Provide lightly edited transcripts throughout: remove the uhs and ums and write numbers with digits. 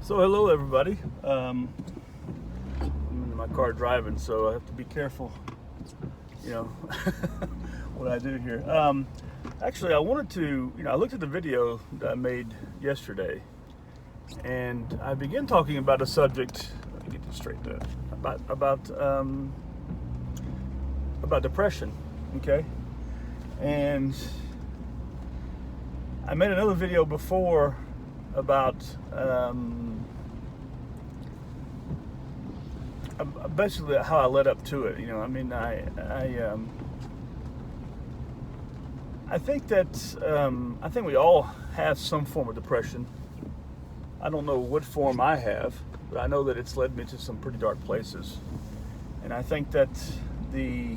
So hello everybody. I'm in my car driving, so I have to be careful, you know, what I do here. Actually, I wanted to, I looked at the video that I made yesterday, and I began talking about a subject. Let me get this straight. About depression, okay? And I made another video before about basically how I led up to it. I think that I think we all have some form of depression. I don't know what form I have, but I know that it's led me to some pretty dark places. And I think that I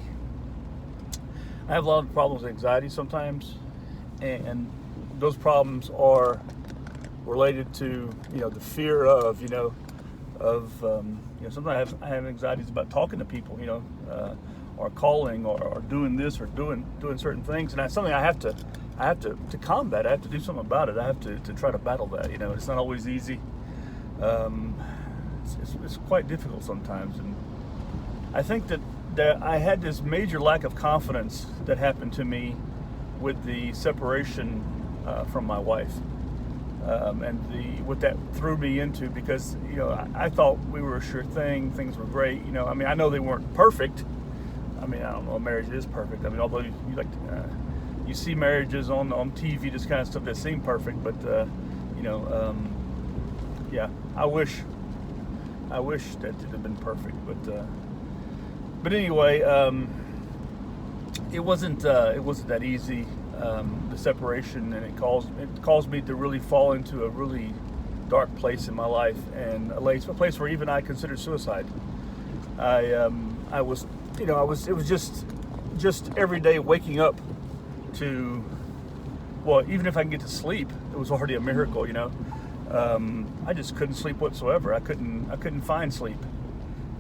have a lot of problems with anxiety sometimes, and those problems are related to the fear of sometimes I have anxieties about talking to people, or calling or doing this or doing certain things, and that's something I have to combat. I have to do something about it. I have to try to battle that. It's not always easy. It's quite difficult sometimes, and I think that I had this major lack of confidence that happened to me with the separation from my wife. What that threw me into, because I thought we were a sure thing, things were great. I know they weren't perfect. I don't know if marriage is perfect. Although you see marriages on TV, this kind of stuff that seem perfect, but yeah, I wish that it had been perfect, but anyway, it wasn't that easy. The separation, and it caused me to really fall into a really dark place in my life, and a place where even I considered suicide. It was just every day waking up to, well, even if I can get to sleep, it was already a miracle. I just couldn't sleep whatsoever. I couldn't find sleep.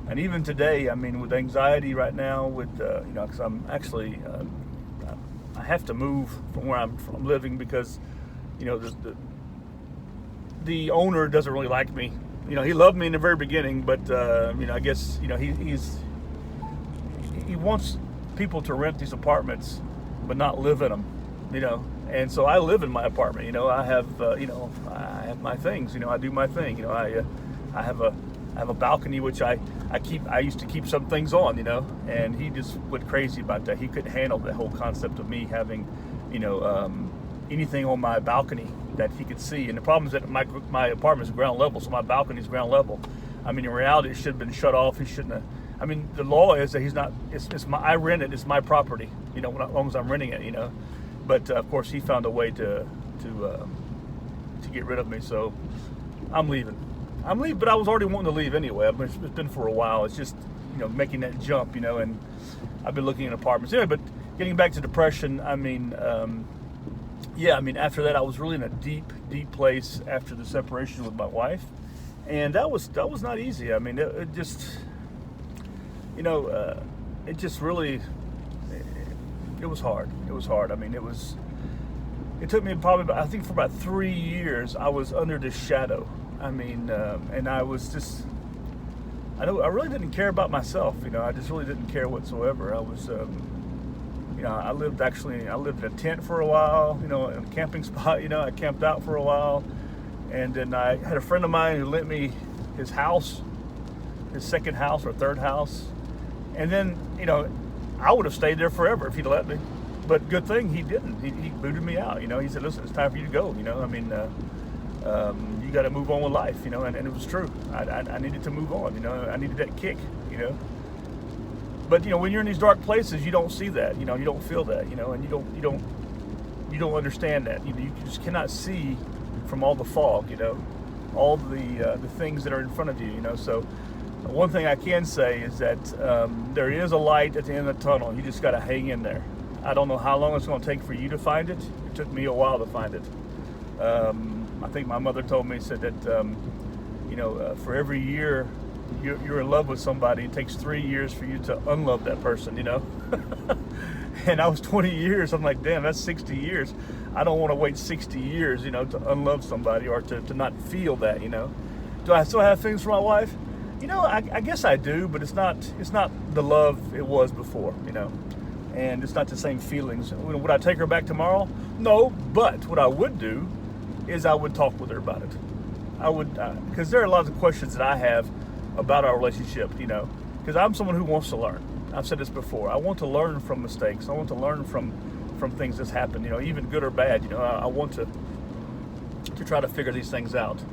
And even today, with anxiety right now, because I'm actually I have to move from where I'm living, because the owner doesn't really like me. He loved me in the very beginning, but I guess he wants people to rent these apartments but not live in them. And so I live in my apartment. I have my things. I do my thing. I have a balcony, which I used to keep some things on, and he just went crazy about that. He couldn't handle the whole concept of me having, anything on my balcony that he could see. And the problem is that my apartment is ground level, so my balcony is ground level. In reality, it should have been shut off. He shouldn't have. The law is that he's not. I rent it. It's my property. As long as I'm renting it. But of course, he found a way to get rid of me. So I'm leaving, but I was already wanting to leave anyway. It's been for a while. It's just, making that jump, and I've been looking at apartments. Anyway, but getting back to depression, after that, I was really in a deep, deep place after the separation with my wife. And that was not easy. It just, it just really, it was hard. It was hard. It took me probably, I think for about 3 years, I was under this shadow. And I was just, I really didn't care about myself. I just really didn't care whatsoever. I was, I lived in a tent for a while, in a camping spot. I camped out for a while. And then I had a friend of mine who lent me his house, his second house or third house. And then, I would have stayed there forever if he'd let me. But good thing he didn't. He booted me out. He said, "Listen, it's time for you to go." You got to move on with life, and it was true. I needed to move on, I needed that kick, But when you're in these dark places, you don't see that, you don't feel that, and you don't understand that. You just cannot see from all the fog, all the things that are in front of you, So one thing I can say is that there is a light at the end of the tunnel. You just got to hang in there. I don't know how long it's going to take for you to find it. It took me a while to find it. I think my mother told me, said that, for every year you're in love with somebody, it takes 3 years for you to unlove that person, And I was 20 years. I'm like, damn, that's 60 years. I don't want to wait 60 years, to unlove somebody or to not feel that, Do I still have things for my wife? I guess I do, but it's not the love it was before, and it's not the same feelings. Would I take her back tomorrow? No, but what I would do is I would talk with her about it. I would, because there are a lot of questions that I have about our relationship, because I'm someone who wants to learn. I've said this before. I want to learn from mistakes. I want to learn from things that's happened, even good or bad. I want to try to figure these things out.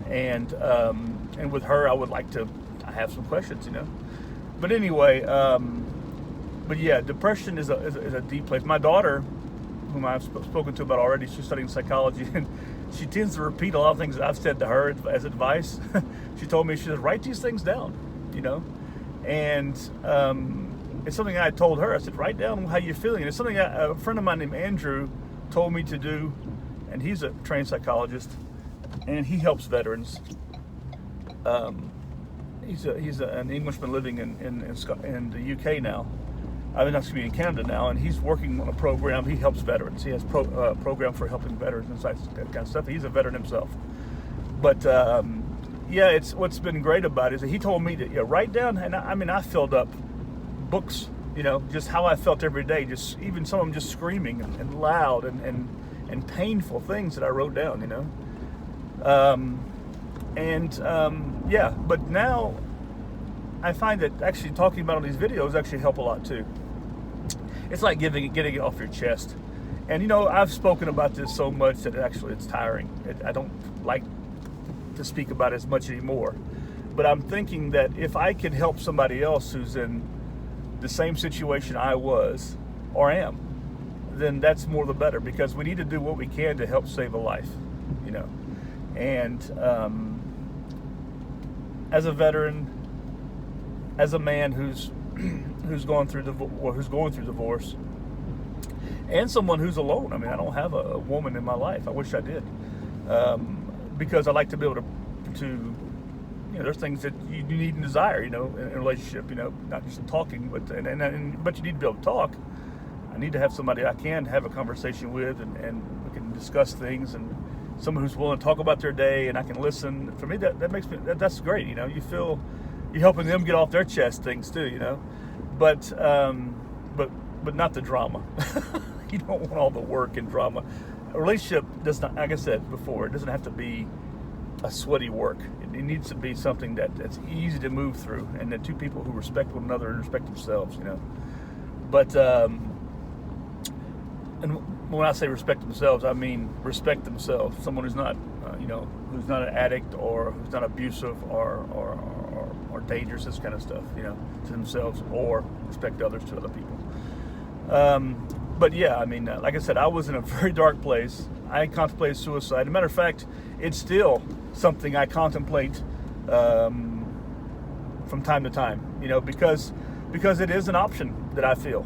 And with her, I would like to have some questions, But anyway, but yeah, depression is a deep place. My daughter, whom I've spoken to about already, she's studying psychology, and she tends to repeat a lot of things that I've said to her as advice. She told me, she says, write these things down, And it's something I told her. I said, write down how you're feeling. And it's something a friend of mine named Andrew told me to do, and he's a trained psychologist, and he helps veterans. He's an Englishman living in the UK now. In Canada now, and he's working on a program. He helps veterans. He has a program for helping veterans and that kind of stuff. He's a veteran himself. But it's what's been great about it is that he told me to write down, and I filled up books, just how I felt every day, just even some of them just screaming and loud and painful things that I wrote down, but now I find that actually talking about on these videos actually help a lot too. It's like getting it off your chest. And I've spoken about this so much that it's tiring. I don't like to speak about it as much anymore. But I'm thinking that if I could help somebody else who's in the same situation I was or am, then that's more the better, because we need to do what we can to help save a life, And as a veteran, as a man who's going through divorce, and someone who's alone. I don't have a woman in my life. I wish I did, because I like to be able to there's things that you need and desire, in a relationship, not just talking, but you need to be able to talk. I need to have somebody I can have a conversation with, and we can discuss things, and someone who's willing to talk about their day, and I can listen. For me, that's great. You feel you're helping them get off their chest things too, but not the drama. You don't want all the work and drama. A relationship does not, like I said before, it doesn't have to be a sweaty work. It needs to be something that's easy to move through, and that two people who respect one another and respect themselves, But and when I say respect themselves, I mean respect themselves. Someone who's not, who's not an addict, or who's not abusive or dangerous, this kind of stuff, to themselves, or respect others to other people. But yeah, like I said, I was in a very dark place. I contemplated suicide. As a matter of fact, it's still something I contemplate from time to time, because it is an option that I feel.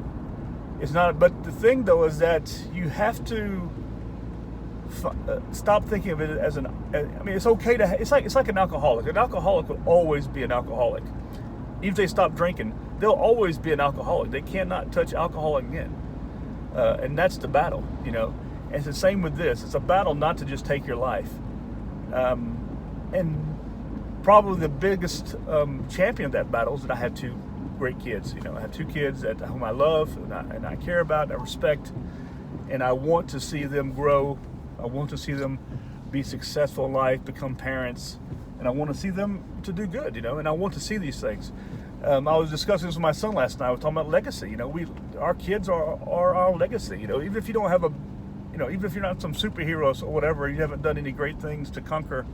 It's not, but the thing though is that you have to stop thinking of it as it's okay to. It's like an alcoholic. An alcoholic will always be an alcoholic. Even if they stop drinking, they'll always be an alcoholic. They cannot touch alcohol again, and that's the battle. And it's the same with this. It's a battle not to just take your life. And probably the biggest champion of that battle is that I have two great kids. I have two kids whom I love and I care about and I respect, and I want to see them grow. I want to see them be successful in life, become parents, and I want to see them to do good, and I want to see these things. I was discussing this with my son last night. I was talking about legacy. Our kids are our legacy. Even if you don't have even if you're not some superheroes or whatever, you haven't done any great things to conquer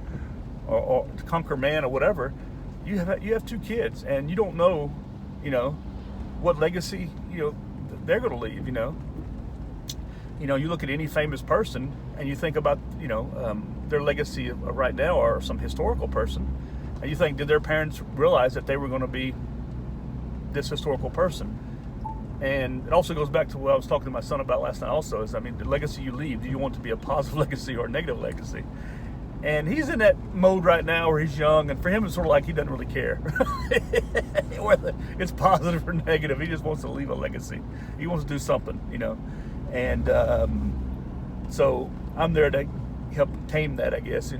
or to conquer man or whatever, you have two kids, and you don't know, what legacy, they're going to leave, you look at any famous person and you think about, their legacy right now, or some historical person, and you think, did their parents realize that they were going to be this historical person? And it also goes back to what I was talking to my son about last night also, is, the legacy you leave, do you want to be a positive legacy or a negative legacy? And he's in that mode right now where he's young, and for him it's sort of like he doesn't really care whether it's positive or negative. He just wants to leave a legacy. He wants to do something, And so I'm there to help tame that, I guess,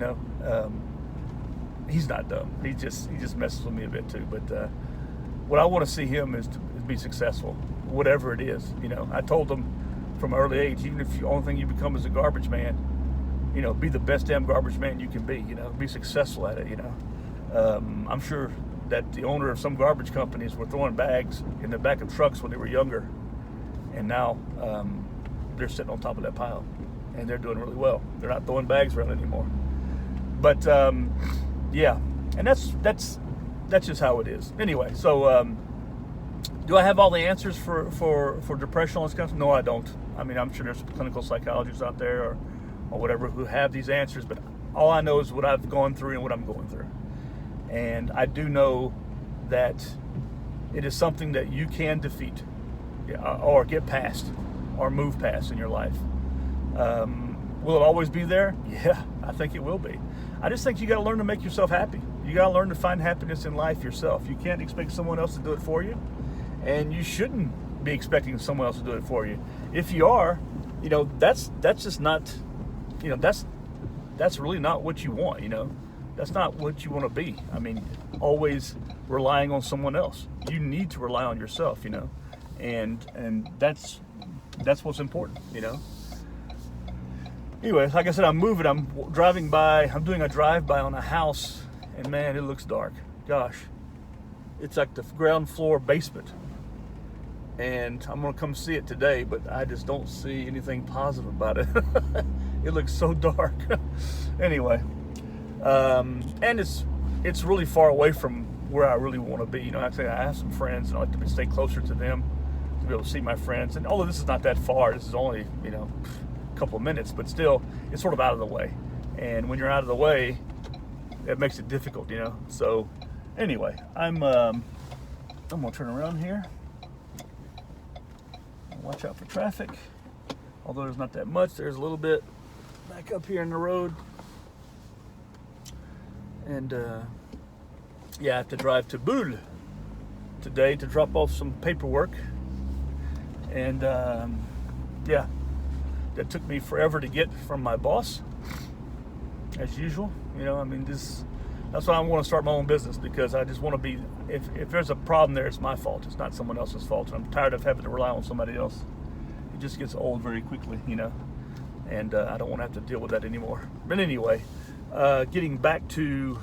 he's not dumb. He just messes with me a bit too. But what I want to see him is to be successful, whatever it is. You know, I told him from an early age, even if the only thing you become is a garbage man, you know, be the best damn garbage man you can be. You know, be successful at it. You know, I'm sure that the owner of some garbage companies were throwing bags in the back of trucks when they were younger, and now they're sitting on top of that pile, and they're doing really well. They're not throwing bags around anymore. But yeah, and that's just how it is. Anyway, so do I have all the answers for depression and all this kind of stuff? No, I don't. I mean, I'm sure there's clinical psychologists out there or whatever who have these answers, but all I know is what I've gone through and what I'm going through. And I do know that it is something that you can defeat or get past or move past in your life. Will it always be there? Yeah, I think it will be. I just think you got to learn to make yourself happy. You got to learn to find happiness in life yourself. You can't expect someone else to do it for you, and you shouldn't be expecting someone else to do it for you. If you are, you know, that's just not, you know, that's really not what you want, you know. That's not what you want to be. I mean, always relying on someone else. You need to rely on yourself, you know, and that's what's important, you know. Anyway, like I said, I'm moving. I'm driving by. I'm doing a drive-by on a house, and man, it looks dark. Gosh, it's like the ground floor basement. And I'm gonna come see it today, but I just don't see anything positive about it. It looks so dark. Anyway, and it's really far away from where I really want to be. You know, actually, I have some friends, and I like to stay closer to them to be able to see my friends. And although this is not that far, this is only, you know, couple of minutes, but still it's sort of out of the way, and when you're out of the way, it makes it difficult, you know. So anyway, I'm gonna turn around here, watch out for traffic, although there's not that much. There's a little bit back up here in the road, and yeah, I have to drive to Bulle today to drop off some paperwork, and yeah, that took me forever to get from my boss, as usual. You know, I mean, that's why I want to start my own business, because I just want to be, if there's a problem there, it's my fault. It's not someone else's fault. And I'm tired of having to rely on somebody else. It just gets old very quickly, you know, and I don't want to have to deal with that anymore. But anyway, getting back to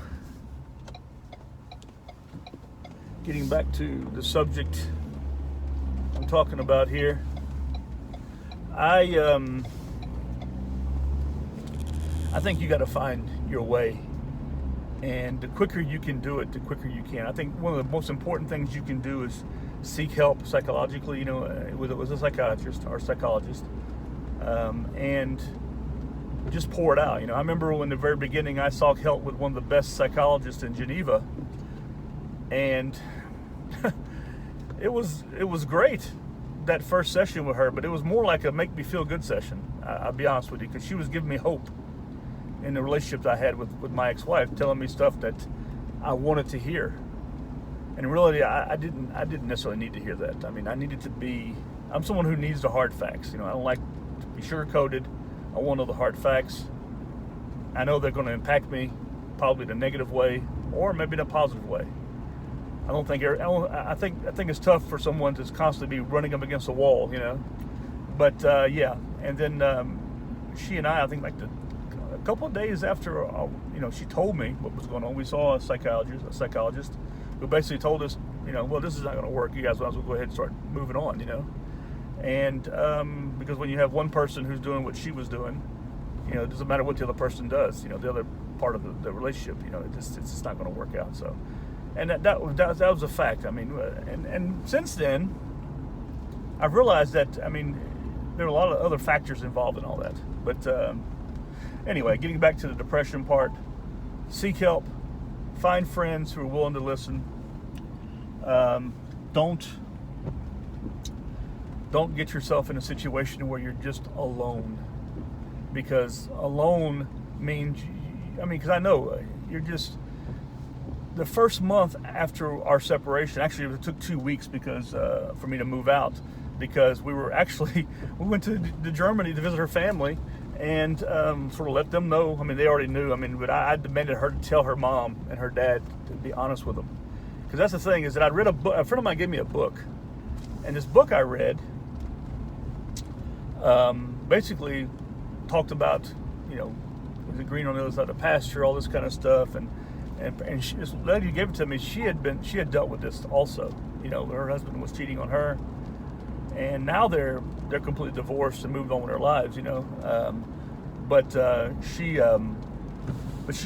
the subject I'm talking about here. I think you got to find your way, and the quicker you can do it, the quicker you can. I think one of the most important things you can do is seek help psychologically, you know, with a psychiatrist or psychologist, and just pour it out. You know, I remember when the very beginning I sought help with one of the best psychologists in Geneva, and it was great, that first session with her, but it was more like a make me feel good session. I'll be honest with you, because she was giving me hope in the relationships I had with my ex-wife, telling me stuff that I wanted to hear. And really, I didn't necessarily need to hear that. I mean, I'm someone who needs the hard facts. You know, I don't like to be sugar-coated. I want to know the hard facts. I know they're going to impact me, probably in a negative way, or maybe in a positive way. I think it's tough for someone to constantly be running up against a wall, you know. But yeah, and then she and I think like a couple of days after, you know, she told me what was going on, we saw a psychologist who basically told us, you know, well, this is not going to work. You guys might as well go ahead and start moving on, you know. And because when you have one person who's doing what she was doing, you know, it doesn't matter what the other person does, you know, the other part of the relationship, you know, it's just not going to work out. So. And that was a fact. I mean, and since then, I've realized that, I mean, there are a lot of other factors involved in all that. But anyway, getting back to the depression part, seek help, find friends who are willing to listen. Don't get yourself in a situation where you're just alone, because alone means, I mean, because I know you're just. The first month after our separation, actually it took 2 weeks because for me to move out, because we went to Germany to visit her family, and sort of let them know. I mean, they already knew. I mean, but I demanded her to tell her mom and her dad to be honest with them, because that's the thing is that I'd read a book. A friend of mine gave me a book, and this book I read basically talked about, you know, the green on the other side of the pasture, all this kind of stuff, and she, this lady who gave it to me, she had dealt with this also. You know, her husband was cheating on her, and now they're completely divorced and moved on with their lives. You know, but she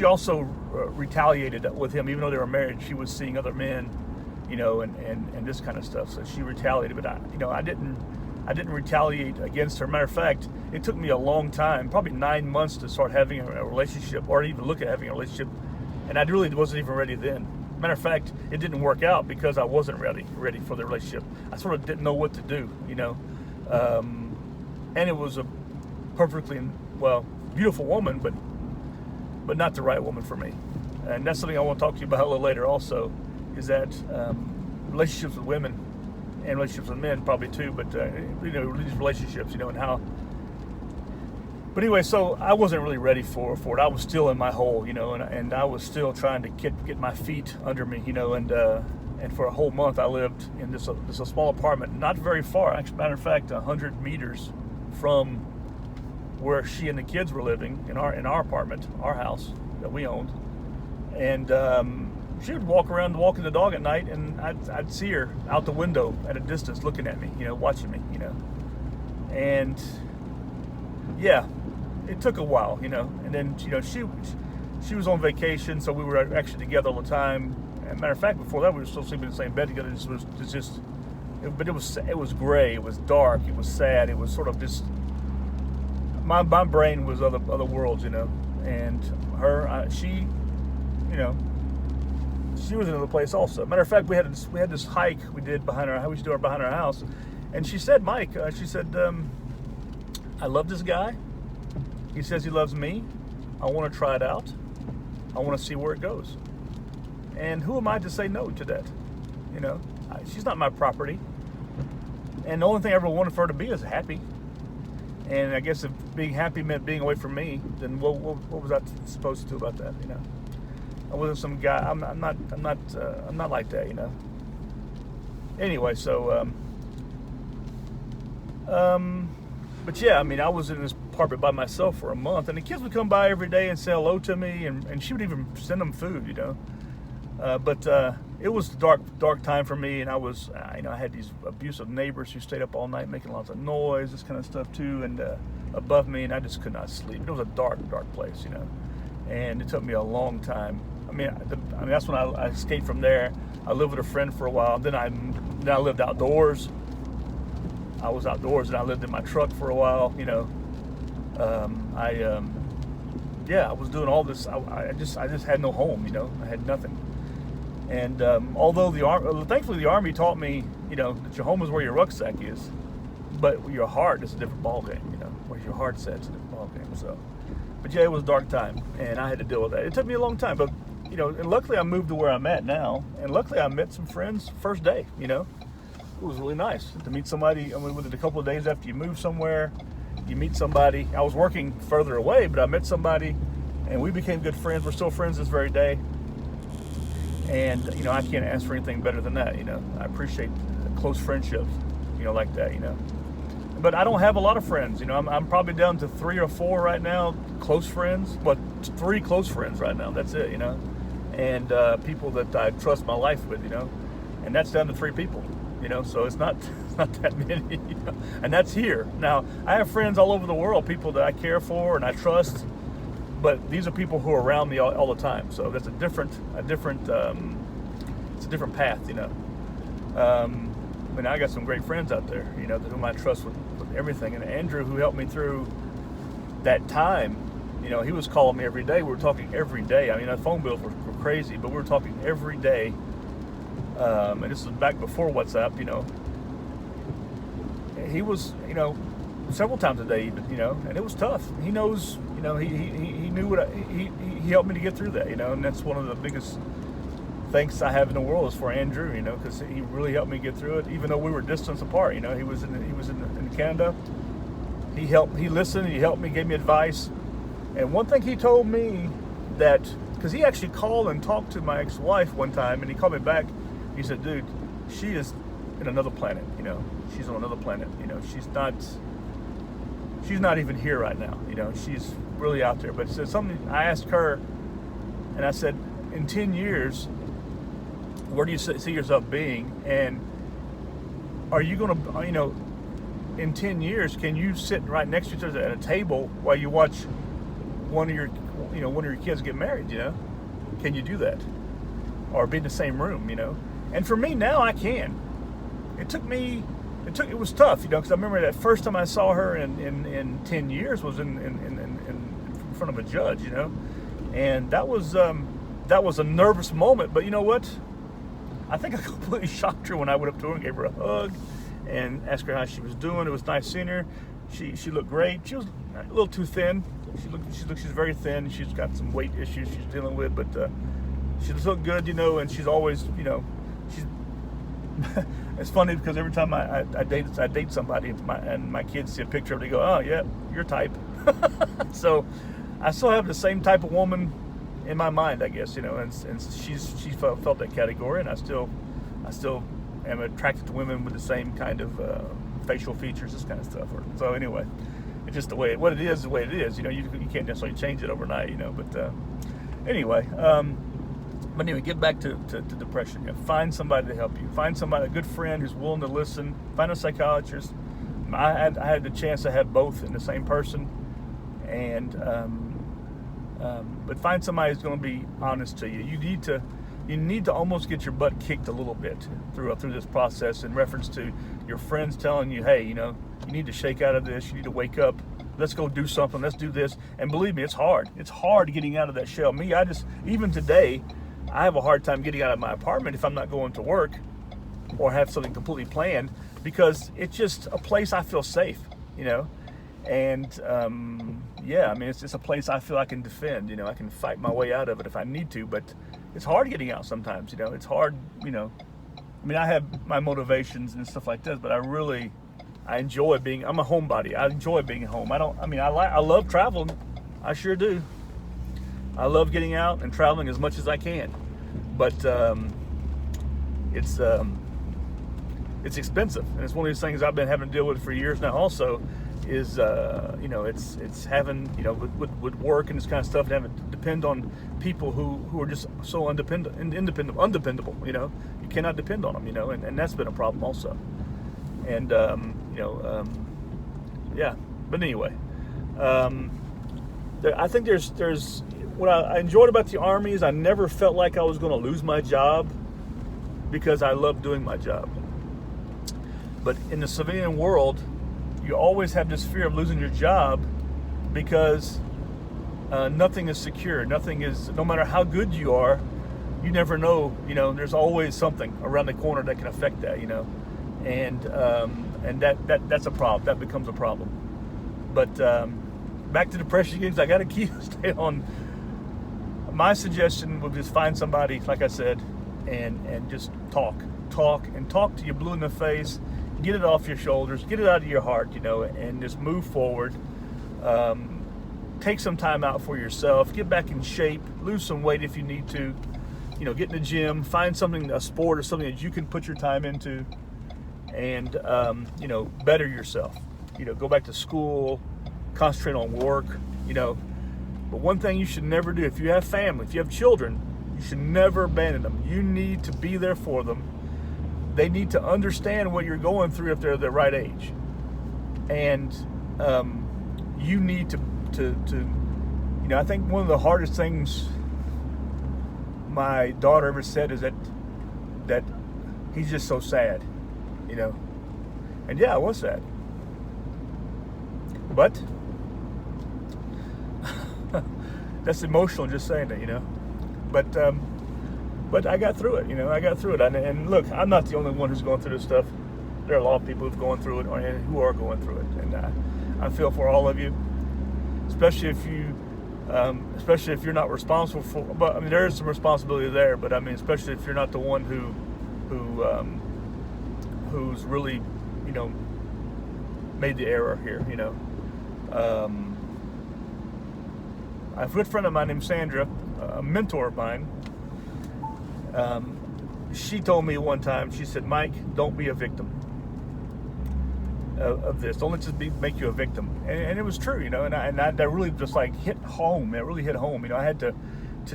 also retaliated with him, even though they were married. She was seeing other men, you know, and this kind of stuff. So she retaliated, but I didn't retaliate against her. Matter of fact, it took me a long time, probably 9 months, to start having a relationship, or even look at having a relationship, and I really wasn't even ready then. Matter of fact, it didn't work out because I wasn't ready for the relationship. I sort of didn't know what to do, you know, and it was a perfectly, well, beautiful woman, but not the right woman for me. And that's something I want to talk to you about a little later also, is that relationships with women and relationships with men probably too, but you know, these relationships, you know, and how. But anyway, so I wasn't really ready for it. I was still in my hole, you know, and I was still trying to get my feet under me, you know, and for a whole month I lived in this small apartment, not very far. Actually, matter of fact, 100 meters from where she and the kids were living in our apartment, our house that we owned, and she would walking the dog at night, and I'd see her out the window at a distance looking at me, you know, watching me, you know. And yeah, it took a while, you know. And then, you know, she was on vacation, so we were actually together all the time. And matter of fact, before that, we were still sleeping in the same bed together. But it was gray, it was dark, it was sad, it was sort of just, my brain was other worlds, you know. And her, she, you know, she was in another place also. Matter of fact, we had this hike we did behind our house, and she said, Mike, she said, I love this guy. He says he loves me. I want to try it out. I want to see where it goes. And who am I to say no to that? You know, she's not my property. And the only thing I ever wanted for her to be is happy. And I guess if being happy meant being away from me, then what was I supposed to do about that? You know, I wasn't some guy. I'm not like that. You know. Anyway, so but yeah, I mean, I was in this apartment by myself for a month, and the kids would come by every day and say hello to me, and she would even send them food, you know. But it was a dark time for me, and I was, you know, I had these abusive neighbors who stayed up all night making lots of noise, this kind of stuff too, and above me, and I just could not sleep. It was a dark place, you know, and it took me a long time. I mean, that's when I escaped from there. I lived with a friend for a while. Then I lived outdoors. I was outdoors, and I lived in my truck for a while, you know. I was doing all this. I just had no home, you know. I had nothing. And although thankfully the Army taught me, you know, that your home is where your rucksack is, but your heart is a different ballgame, you know. Where your heart's at is a different ballgame. So, but yeah, it was a dark time, and I had to deal with that. It took me a long time, but you know, and luckily I moved to where I'm at now, and luckily I met some friends first day, you know. It was really nice to meet somebody. I mean, within a couple of days after you move somewhere, you meet somebody. I was working further away, but I met somebody, and we became good friends. We're still friends this very day. And, you know, I can't ask for anything better than that, you know. I appreciate close friendships, you know, like that, you know. But I don't have a lot of friends, you know. I'm probably down to 3 or 4 right now, close friends. But 3 close friends right now, that's it, you know. And people that I trust my life with, you know. And that's down to 3 people. You know, so it's not that many, you know, and that's here. Now, I have friends all over the world, people that I care for and I trust, but these are people who are around me all the time. So that's it's a different path, you know. I mean, I got some great friends out there, you know, whom I trust with everything. And Andrew, who helped me through that time, you know, he was calling me every day. We were talking every day. I mean, our phone bills were crazy, but we were talking every day. And this was back before WhatsApp, you know. He was, you know, several times a day, even, you know, and it was tough. He knows, you know, he knew he helped me to get through that, you know, and that's one of the biggest thanks I have in the world is for Andrew, you know, because he really helped me get through it, even though we were distance apart. You know, he was in Canada, He listened, he helped me, gave me advice. And one thing he told me that, because he actually called and talked to my ex-wife one time, and he called me back. He said, dude, she is in another planet, you know. She's on another planet, you know. She's not even here right now, you know. She's really out there. But he said something, I asked her, and I said, in 10 years, where do you see yourself being? And are you going to, you know, in 10 years, can you sit right next to each other at a table while you watch one of your kids get married, you know? Can you do that? Or be in the same room, you know? And for me now, I can. It was tough, you know, because I remember that first time I saw her in 10 years was in front of a judge, you know? And that was a nervous moment, but you know what? I think I completely shocked her when I went up to her and gave her a hug and asked her how she was doing. It was nice seeing her. She looked great. She was a little too thin. She's very thin. She's got some weight issues she's dealing with, but she looked good, you know. And she's always, you know, she's. It's funny because every time I date somebody and my kids see a picture of her, they go, "Oh yeah, your type." So I still have the same type of woman in my mind, I guess, you know, and she felt that category, and I still am attracted to women with the same kind of facial features, this kind of stuff. So anyway, it's just the way what it is, the way it is. You know, you can't necessarily change it overnight, you know. But anyway, get back to depression. You know, find somebody to help you. Find somebody, a good friend who's willing to listen. Find a psychiatrist. I had the chance to have both in the same person, and but find somebody who's going to be honest to you. You need to almost get your butt kicked a little bit through this process, in reference to your friends telling you, hey, you know, you need to shake out of this. You need to wake up. Let's go do something. Let's do this. And believe me, it's hard. It's hard getting out of that shell. Even today, I have a hard time getting out of my apartment if I'm not going to work or have something completely planned, because it's just a place I feel safe, you know. And it's a place I feel I can defend. You know, I can fight my way out of it if I need to. But it's hard getting out sometimes. You know, it's hard. You know, I mean, I have my motivations and stuff like this, but I enjoy being. I'm a homebody. I enjoy being at home. I love traveling. I sure do. I love getting out and traveling as much as I can. But it's expensive, and it's one of these things I've been having to deal with for years now. Also, is it's having, you know, with work and this kind of stuff, and having to depend on people who are just so undependable. You know, you cannot depend on them. You know, and that's been a problem also. And But anyway, I think there's what I enjoyed about the Army is I never felt like I was going to lose my job, because I love doing my job. But in the civilian world, you always have this fear of losing your job, because nothing is secure. Nothing is, no matter how good you are, you never know, you know, there's always something around the corner that can affect that, you know. And that's a problem. That becomes a problem. But back to depression games, I got to stay on. My suggestion would just find somebody, like I said, and just talk till you're blue in the face. Get it off your shoulders, get it out of your heart, you know, and just move forward. Take some time out for yourself, get back in shape, lose some weight if you need to, you know, get in the gym, find something, a sport or something that you can put your time into, and, you know, better yourself. You know, go back to school, concentrate on work, you know. But one thing you should never do, if you have family, if you have children, you should never abandon them. You need to be there for them. They need to understand what you're going through if they're the right age. And you need to, you know, I think one of the hardest things my daughter ever said is that he's just so sad, you know. And yeah, I was sad. But that's emotional just saying that, you know. But I got through it, you know. I got through it, and look, I'm not the only one who's going through this stuff. There are a lot of people who've gone through it, and who are going through it, and I feel for all of you, especially if you're not responsible for. But I mean, there is some responsibility there, but I mean, especially if you're not the one who's really, you know, made the error here, you know. A good friend of mine named Sandra, a mentor of mine, she told me one time, she said, Mike, don't be a victim of this. Don't let this make you a victim. And it was true, you know, and that really just like hit home. It really hit home. You know, I had to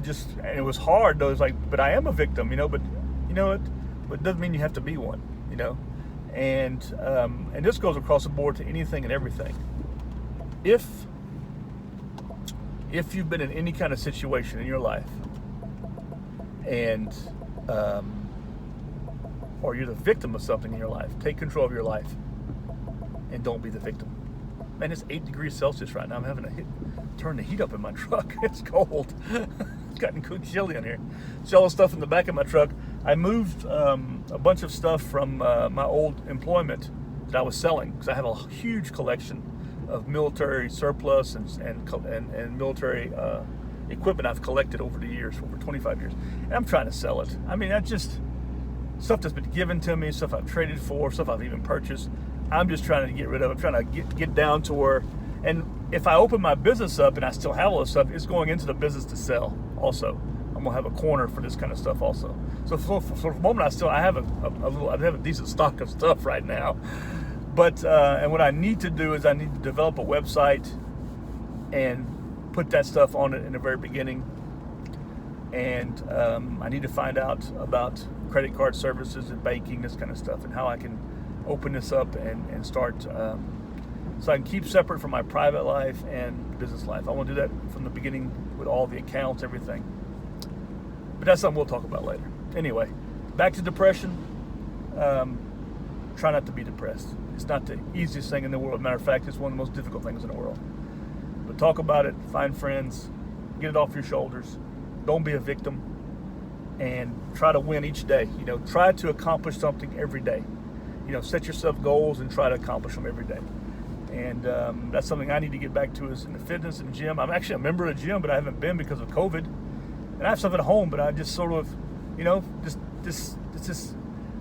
just, and it was hard though. It's like, but I am a victim, you know, but you know what? But it doesn't mean you have to be one, you know? And this goes across the board to anything and everything. If you've been in any kind of situation in your life and, or you're the victim of something in your life, take control of your life and don't be the victim. Man, it's 8 degrees Celsius right now. I'm having to turn the heat up in my truck. It's cold. It's gotten chilly in here. See all the stuff in the back of my truck. I moved a bunch of stuff from my old employment that I was selling, because I have a huge collection of military surplus and military equipment I've collected over the years, over 25 years. And I'm trying to sell it. I mean, that's just stuff that's been given to me, stuff I've traded for, stuff I've even purchased. I'm just trying to get rid of it. I'm trying to get down to where, and if I open my business up and I still have all this stuff, it's going into the business to sell also. I'm gonna have a corner for this kind of stuff also. So for the moment, I have a decent stock of stuff right now. But and what I need to do is I need to develop a website and put that stuff on it in the very beginning. And I need to find out about credit card services and banking, this kind of stuff, and how I can open this up and start so I can keep separate from my private life and business life. I want to do that from the beginning with all the accounts, everything. But that's something we'll talk about later. Anyway, back to depression. Try not to be depressed. It's not the easiest thing in the world. Matter of fact, it's one of the most difficult things in the world. But talk about it, find friends, get it off your shoulders. Don't be a victim, and try to win each day. You know, try to accomplish something every day. You know, set yourself goals and try to accomplish them every day. And that's something I need to get back to, is in the fitness and gym. I'm actually a member of the gym, but I haven't been because of COVID. And I have stuff at home, but I just sort of, you know, just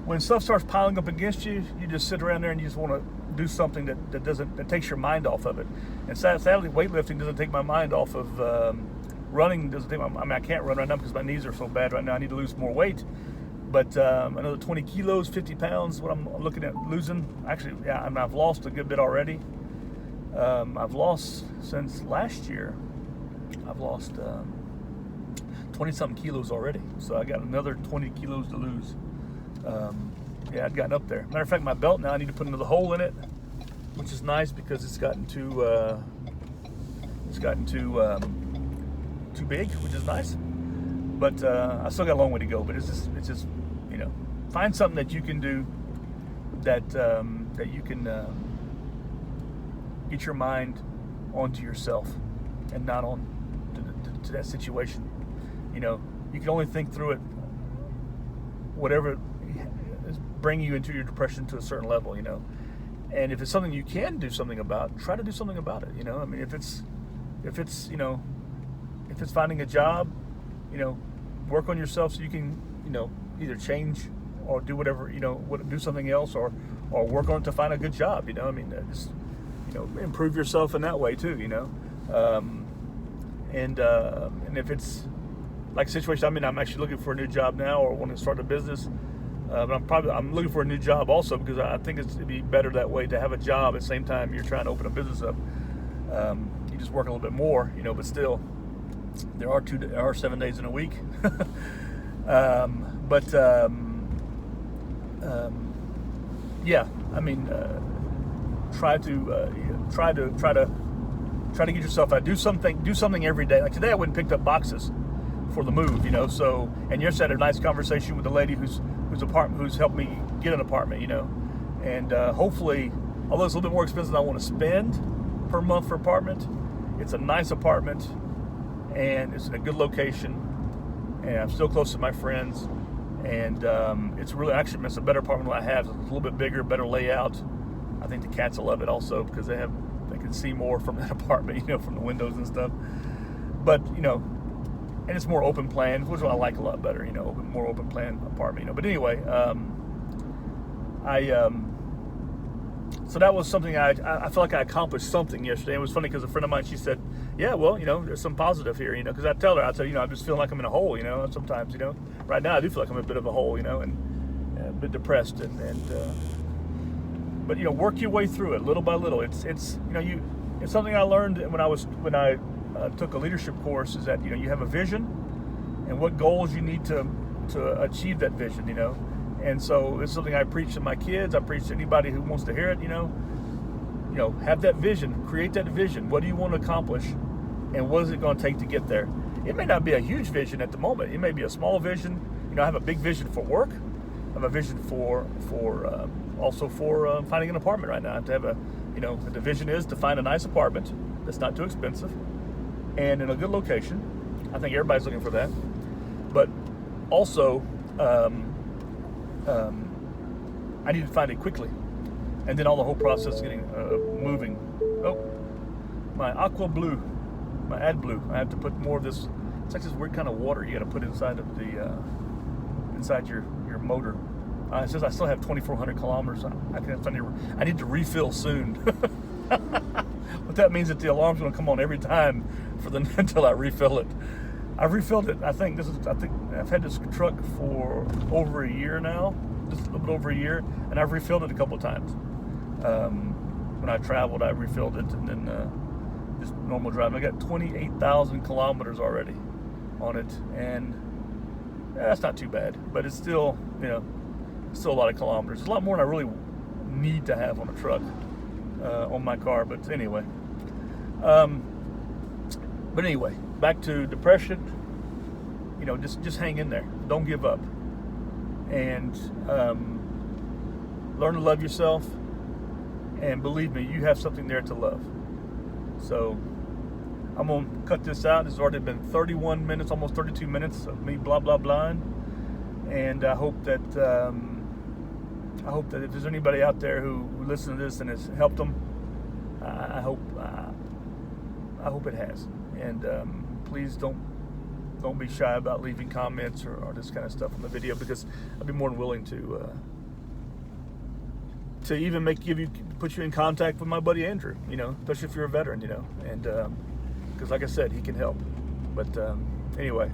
when stuff starts piling up against you, you just sit around there and you just want to do something that takes your mind off of it. And sadly, weightlifting doesn't take my mind off of running. Doesn't take I can't run right now because my knees are so bad right now. I need to lose more weight. But another 20 kilos, 50 pounds, what I'm looking at losing. Actually, yeah, I mean, I've lost a good bit already. I've lost since last year. I've lost 20-something kilos already. So I got another 20 kilos to lose. Yeah, I'd gotten up there. Matter of fact, my belt now, I need to put another hole in it, which is nice because it's gotten too big, which is nice. But I still got a long way to go. But it's just you know, find something that you can do that you can get your mind onto yourself and not on to that situation. You know, you can only think through it, whatever is bringing you into your depression to a certain level, you know. And if it's something you can do something about, try to do something about it, you know. I mean, if it's you know, if it's finding a job, you know, work on yourself so you can, you know, either change or do whatever, you know, do something else, or work on it to find a good job, you know. I mean, just, you know, improve yourself in that way too, you know. And if it's like a situation, I mean, I'm actually looking for a new job now, or want to start a business. But I'm looking for a new job also, because I think it'd be better that way, to have a job at the same time you're trying to open a business up. You just work a little bit more, you know, but still, there are 7 days in a week. Yeah, I mean, try to get yourself out. Do something every day. Like today, I went and picked up boxes for the move, you know. So, and yesterday I had a nice conversation with the lady who's helped me get an apartment, you know. And hopefully, although it's a little bit more expensive than I want to spend per month for apartment, it's a nice apartment and it's in a good location, and I'm still close to my friends, and it's a better apartment than I have. It's a little bit bigger, better layout. I think the cats will love it also, because they can see more from that apartment, you know, from the windows and stuff. But, you know, and it's more open plan, which I like a lot better, you know, more open plan apartment, you know. But anyway, So that was something I felt like I accomplished something yesterday. It was funny because a friend of mine, she said, yeah, well, there's some positive here, because I tell her, I'm just feeling like I'm in a hole, sometimes, right now I do feel like I'm in a bit of a hole, and a bit depressed, but work your way through it little by little. It's something I learned when I took a leadership course, is that you have a vision and what goals you need to achieve that vision, and so it's something I preach to my kids. I preach to anybody who wants to hear it. Have that vision, create that vision. What do you want to accomplish, and what is it going to take to get there? It may not be a huge vision at the moment. It may be a small vision. I have a big vision for work. I have a vision for finding an apartment right now. I have to have the vision is to find a nice apartment that's not too expensive and in a good location. I think everybody's looking for that. But also, I need to find it quickly, and then all the whole process getting moving. Oh, my aqua blue, my AdBlue. I have to put more of this. It's like this weird kind of water you got to put inside of the inside your motor. It says I still have 2,400 kilometers. I need to refill soon. What that means that the alarm's going to come on every time until I refill it. I've refilled it. I think I've had this truck for over a year now, just a little bit over a year, and I've refilled it a couple of times. When I traveled, I refilled it, and then just normal driving. I got 28,000 kilometers already on it, and that's not too bad, but it's still, still a lot of kilometers. It's a lot more than I really need to have on a truck, on my car. But anyway, back to depression. Just hang in there. Don't give up, and learn to love yourself. And believe me, you have something there to love. So I'm gonna cut this out. It's already been 31 minutes, almost 32 minutes of me blah blah blahing. And I hope that if there's anybody out there who listens to this and it's helped them, I hope it has. And please don't be shy about leaving comments or this kind of stuff on the video, because I'd be more than willing to even put you in contact with my buddy Andrew. Especially if you're a veteran. And because like I said, he can help. But anyway,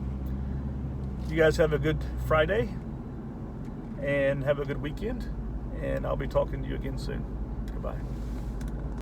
you guys have a good Friday and have a good weekend, and I'll be talking to you again soon. Goodbye.